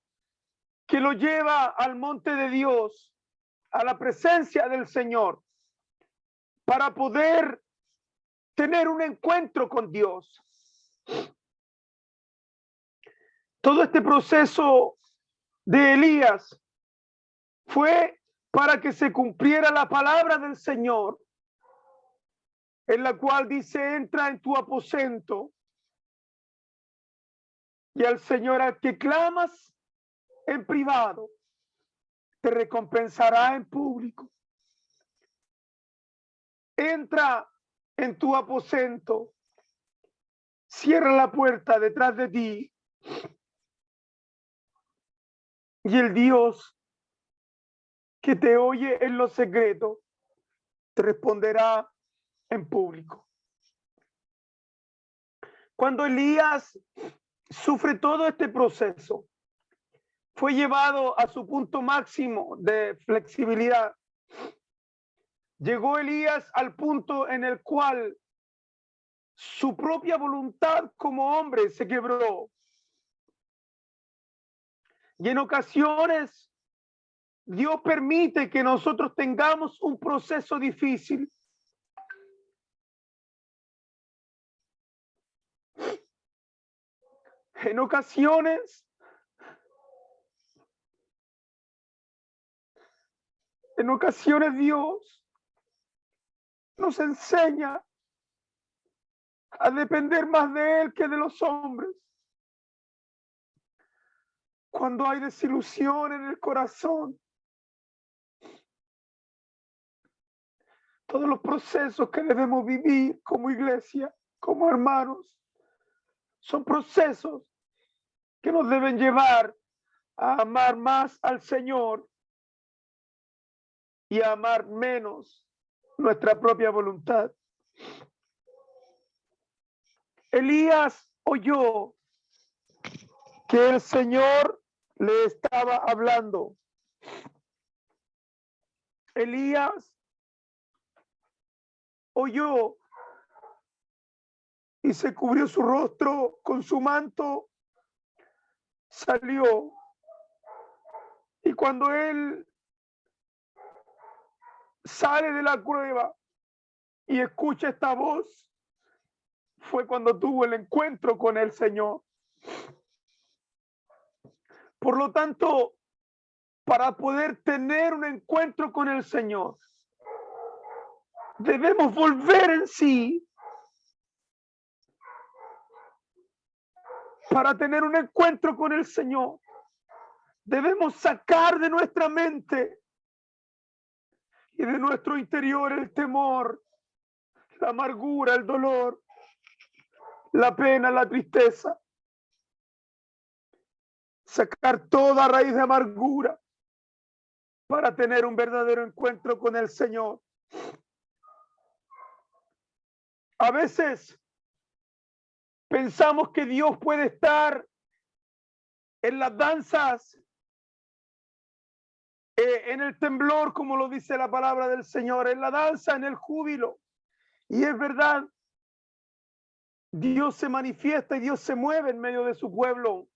que lo lleva al monte de Dios, a la presencia del Señor, para poder tener un encuentro con Dios. Todo este proceso de Elías fue para que se cumpliera la palabra del Señor, en la cual dice, entra en tu aposento y al Señor al que clamas en privado, te recompensará en público. Entra en tu aposento, cierra la puerta detrás de ti y el Dios que te oye en lo secreto te responderá en público. Cuando Elías sufre todo este proceso, fue llevado a su punto máximo de flexibilidad. Llegó Elías al punto en el cual su propia voluntad como hombre se quebró. Y en ocasiones Dios permite que nosotros tengamos un proceso difícil En ocasiones Dios nos enseña a depender más de Él que de los hombres. Cuando hay desilusión en el corazón, todos los procesos que debemos vivir como iglesia, como hermanos, son procesos que nos deben llevar a amar más al Señor y a amar menos nuestra propia voluntad. Elías oyó que el Señor le estaba hablando. Elías oyó y se cubrió su rostro con su manto, salió. Y cuando él sale de la cueva y escucha esta voz, fue cuando tuvo el encuentro con el Señor. Por lo tanto, para poder tener un encuentro con el Señor, debemos volver en sí. Para tener un encuentro con el Señor, debemos sacar de nuestra mente y de nuestro interior el temor, la amargura, el dolor, la pena, la tristeza. Sacar toda raíz de amargura para tener un verdadero encuentro con el Señor. A veces pensamos que Dios puede estar en las danzas, en el temblor, como lo dice la palabra del Señor, en la danza, en el júbilo. Y es verdad, Dios se manifiesta y Dios se mueve en medio de su pueblo,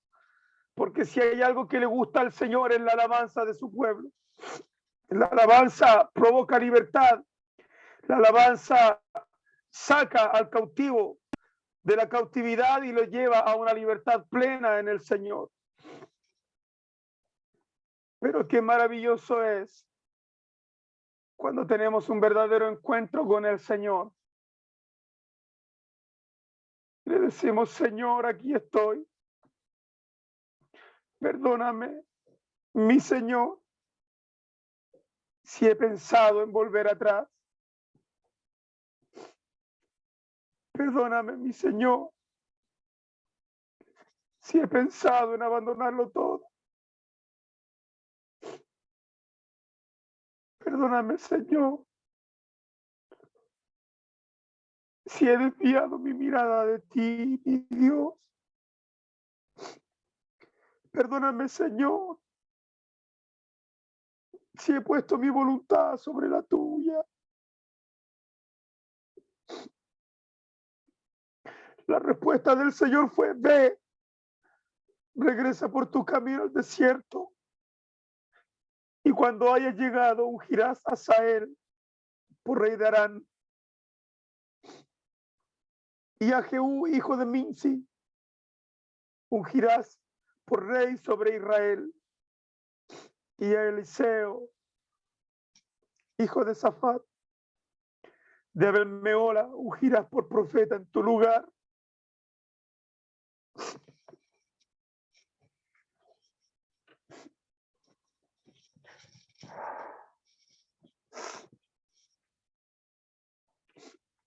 porque si hay algo que le gusta al Señor es la alabanza de su pueblo. La alabanza provoca libertad, la alabanza saca al cautivo de la cautividad y lo lleva a una libertad plena en el Señor. Pero qué maravilloso es cuando tenemos un verdadero encuentro con el Señor. Le decimos: Señor, aquí estoy. Perdóname, mi Señor, si he pensado en volver atrás. Perdóname, mi Señor, si he pensado en abandonarlo todo. Perdóname, Señor, si he desviado mi mirada de ti, mi Dios. Perdóname, Señor, si he puesto mi voluntad sobre la tuya. La respuesta del Señor fue: ve, regresa por tu camino al desierto. Y cuando hayas llegado, ungirás a Asael por rey de Harán, y a Jehú, hijo de Minsi, ungirás por rey sobre Israel, y a Eliseo, hijo de Safat, de Abel-Meola, ungirás por profeta en tu lugar.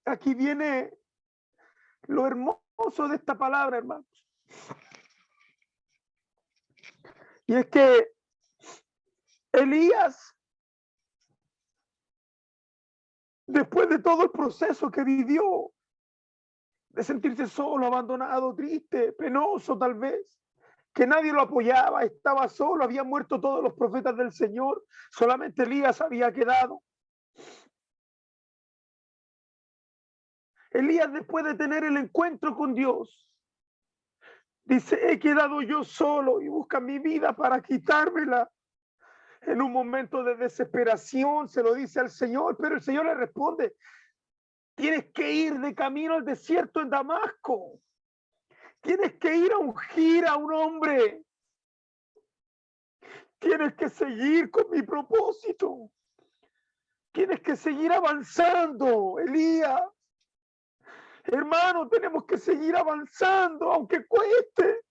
Aquí viene lo hermoso de esta palabra, hermanos. Y es que Elías, después de todo el proceso que vivió, de sentirse solo, abandonado, triste, penoso tal vez, que nadie lo apoyaba, estaba solo, habían muerto todos los profetas del Señor, solamente Elías había quedado. Elías, después de tener el encuentro con Dios, dice: he quedado yo solo y busca mi vida para quitármela. En un momento de desesperación se lo dice al Señor, pero el Señor le responde: tienes que ir de camino al desierto en Damasco. Tienes que ir a ungir a un hombre. Tienes que seguir con mi propósito. Tienes que seguir avanzando, Elías. Hermano, tenemos que seguir avanzando, aunque cueste.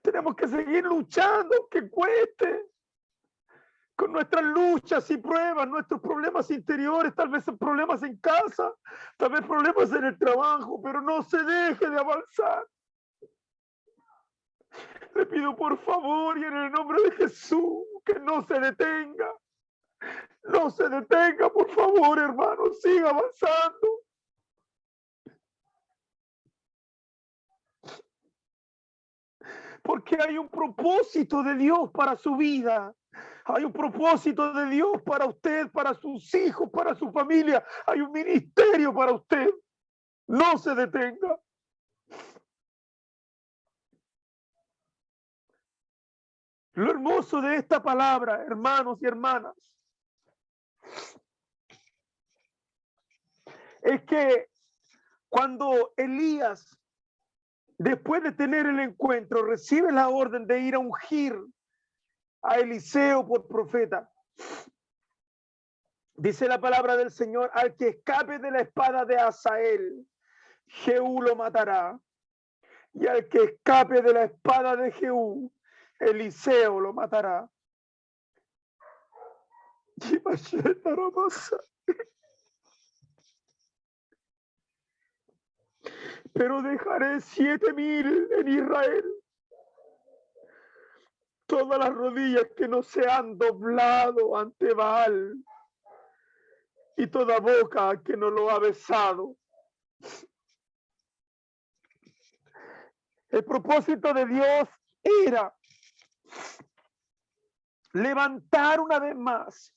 Tenemos que seguir luchando, aunque cueste. Con nuestras luchas y pruebas, nuestros problemas interiores, tal vez problemas en casa, tal vez problemas en el trabajo, pero no se deje de avanzar. Le pido por favor y en el nombre de Jesús que no se detenga. No se detenga, por favor, hermano, siga avanzando. Porque hay un propósito de Dios para su vida. Hay un propósito de Dios para usted, para sus hijos, para su familia. Hay un ministerio para usted. No se detenga. Lo hermoso de esta palabra, hermanos y hermanas, es que cuando Elías, después de tener el encuentro, recibe la orden de ir a ungir a Eliseo por profeta, dice la palabra del Señor: al que escape de la espada de Hazael, Jehú lo matará, y al que escape de la espada de Jehú, Eliseo lo matará. Pero dejaré 7,000 en Israel, todas las rodillas que no se han doblado ante Baal, y toda boca que no lo ha besado. El propósito de Dios era levantar una vez más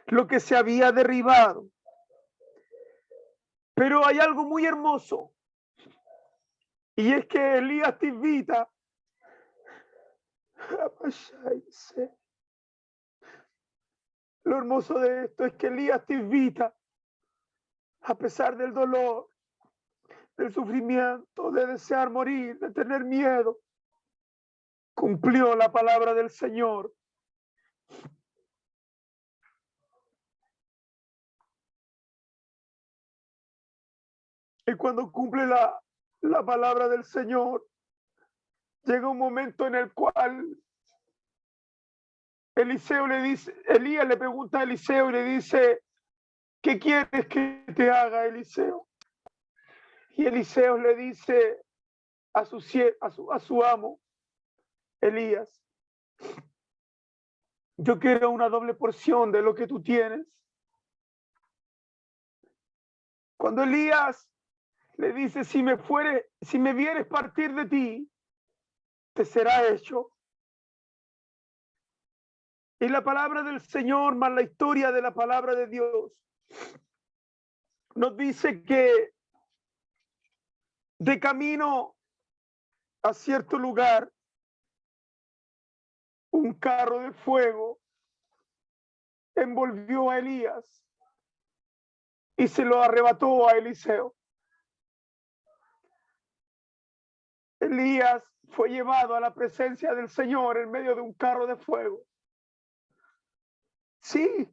lo que se había derribado. Pero hay algo muy hermoso, y es que Elías te invita a pasarse. Lo hermoso de esto es que Elías te invita, a pesar del dolor, del sufrimiento, de desear morir, de tener miedo, cumplió la palabra del Señor. Y cuando cumple la palabra del Señor, llega un momento en el cual Eliseo le dice, Elías le pregunta a Eliseo y le dice: ¿qué quieres que te haga, Eliseo? Y Eliseo le dice a su amo, Elías: yo quiero una doble porción de lo que tú tienes. Cuando Elías le dice: si me vieres partir de ti, te será hecho. Y la palabra del Señor más la historia de la palabra de Dios nos dice que de camino a cierto lugar, un carro de fuego envolvió a Elías y se lo arrebató a Eliseo. Elías fue llevado a la presencia del Señor en medio de un carro de fuego. Sí,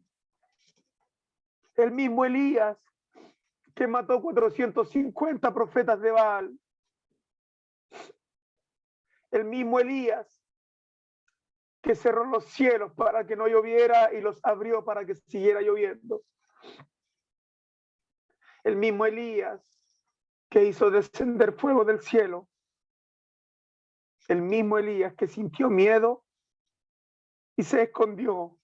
el mismo Elías que mató 450 profetas de Baal. El mismo Elías que cerró los cielos para que no lloviera y los abrió para que siguiera lloviendo. El mismo Elías que hizo descender fuego del cielo. El mismo Elías que sintió miedo y se escondió.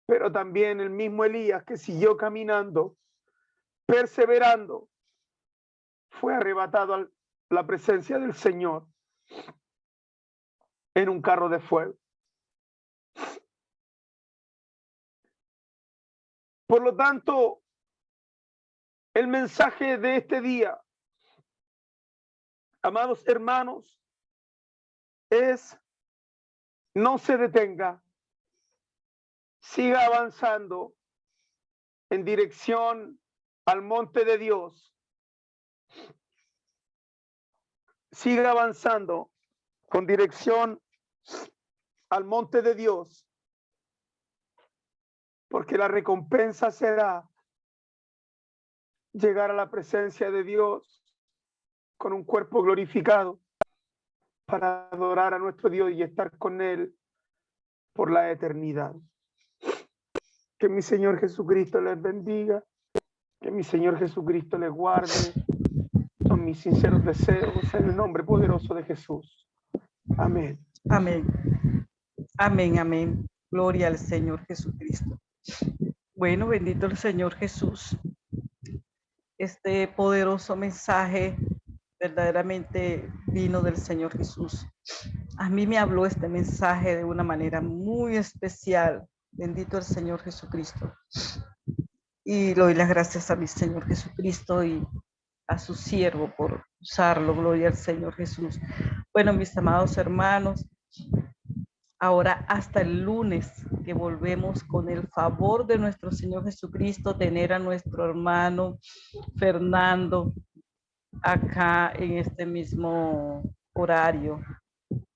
Pero también el mismo Elías que siguió caminando, perseverando, fue arrebatado a la presencia del Señor en un carro de fuego. Por lo tanto, el mensaje de este día, amados hermanos, es: no se detenga, siga avanzando en dirección al monte de Dios. siga avanzando con dirección al monte de Dios, porque la recompensa será llegar a la presencia de Dios con un cuerpo glorificado para adorar a nuestro Dios y estar con Él por la eternidad. Que mi Señor Jesucristo les bendiga, que mi Señor Jesucristo les guarde. Son mis sinceros deseos en el nombre poderoso de Jesús. Amén. Amén. Amén, amén. Gloria al Señor Jesucristo. Bueno, bendito el Señor Jesús. Este poderoso mensaje verdaderamente vino del Señor Jesús. A mí me habló este mensaje de una manera muy especial. Bendito el Señor Jesucristo. Y le doy las gracias a mi Señor Jesucristo y a su siervo por usarlo. Gloria al Señor Jesús. Bueno, mis amados hermanos, ahora hasta el lunes que volvemos con el favor de nuestro Señor Jesucristo, tener a nuestro hermano Fernando acá en este mismo horario,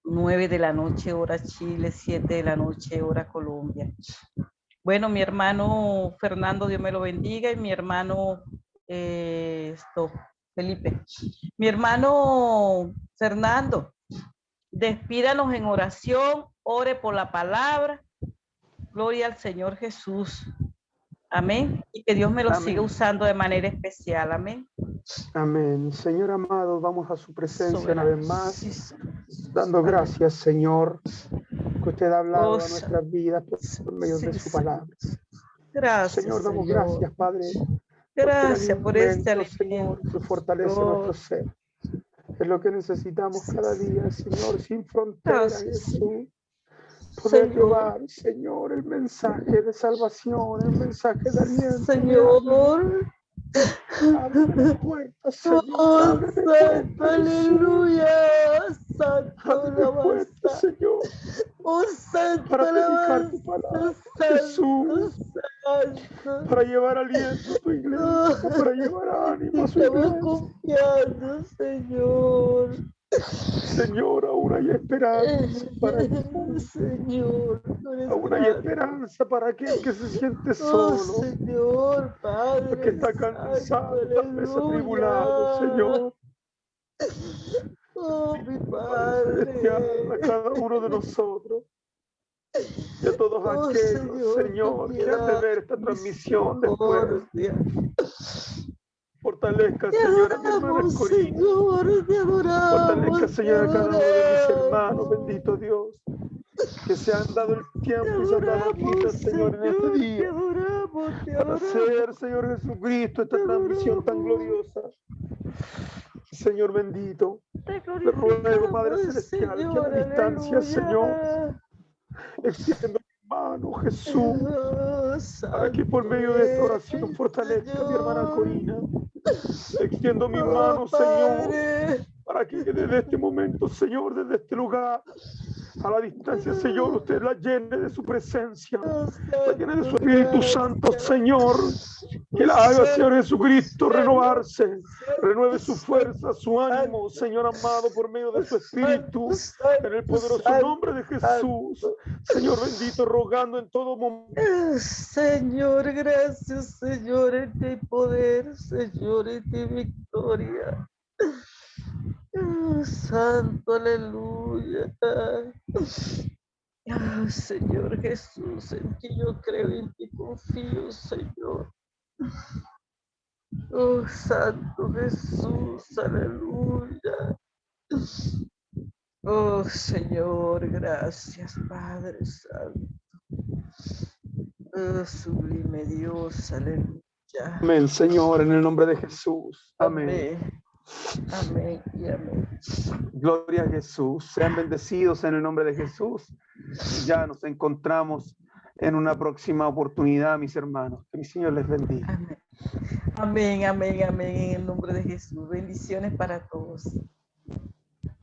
9 de la noche hora Chile, 7 de la noche hora Colombia. Bueno, mi hermano Fernando, Dios me lo bendiga, y mi hermano Felipe. Mi hermano Fernando, despídanos en oración, ore por la palabra. Gloria al Señor Jesús. Amén. Y que Dios me lo siga usando de manera especial. Amén. Amén. Señor amado, vamos a su presencia Soberano. una vez más, Sí, dando gracias, Señor, que usted ha hablado a sí. nuestras vidas por medio de su palabra. Gracias, Señor, damos Señor. gracias, Padre. Gracias por este alimento. Señor, que fortalece nuestro ser. Es lo que necesitamos cada día, Señor, sin fronteras, Jesús. Poder llevar, Señor, el mensaje de salvación, el mensaje de aliento. Señor. Abre puertas, Señor. Oh, santo, aleluya. Santo, puertas, Señor. Oh, santo, para predicar tu palabra, Jesús. Santo. Para llevar aliento a tu iglesia, para llevar ánimo a su Estamos iglesia. confiando, Señor. Señor, aún hay esperanza para ti. Señor, aún hay esperanza para aquel que se siente solo. Señor, Padre, que está cansado, tal vez atribulado, Señor. Oh, mi Padre celestial, a cada uno de nosotros y a todos aquellos, Señor, que han de ver esta transmisión después. Fortalezca, Señor, a mi hermana Corina. Fortalezca, Señor, a cada uno de mis hermanos, bendito Dios, que se han dado el tiempo y se han dado cita, Señor, en este día, para hacer, Señor Jesucristo, esta transmisión tan gloriosa. Señor bendito, te ruego, Padre Celestial, que a la distancia, Señor, extiendo mi mano, Jesús, para que por medio de esta oración fortalezca a mi hermana Corina. Extiendo mi mano, Señor, para que desde este momento, Señor, desde este lugar, a la distancia, Señor, usted la llene de su presencia, la llene de su Espíritu Santo, Señor, que la haga, Señor Jesucristo, renovarse, renueve su fuerza, su ánimo, Señor amado, por medio de su Espíritu, en el poderoso nombre de Jesús, Señor bendito, rogando en todo momento. Señor, gracias, Señor, en ti poder, Señor, en ti victoria. Santo, aleluya. Señor Jesús, en ti yo creo y en ti confío, Señor. Oh, Santo Jesús, aleluya. Oh, Señor, gracias, Padre Santo. Oh, sublime Dios, aleluya. Amén, Señor, en el nombre de Jesús. Amén. Amén y amén. Gloria a Jesús. Sean bendecidos en el nombre de Jesús. Ya nos encontramos en una próxima oportunidad, mis hermanos. Que mi Señor les bendiga. Amén. Amén, amén, amén. En el nombre de Jesús. Bendiciones para todos.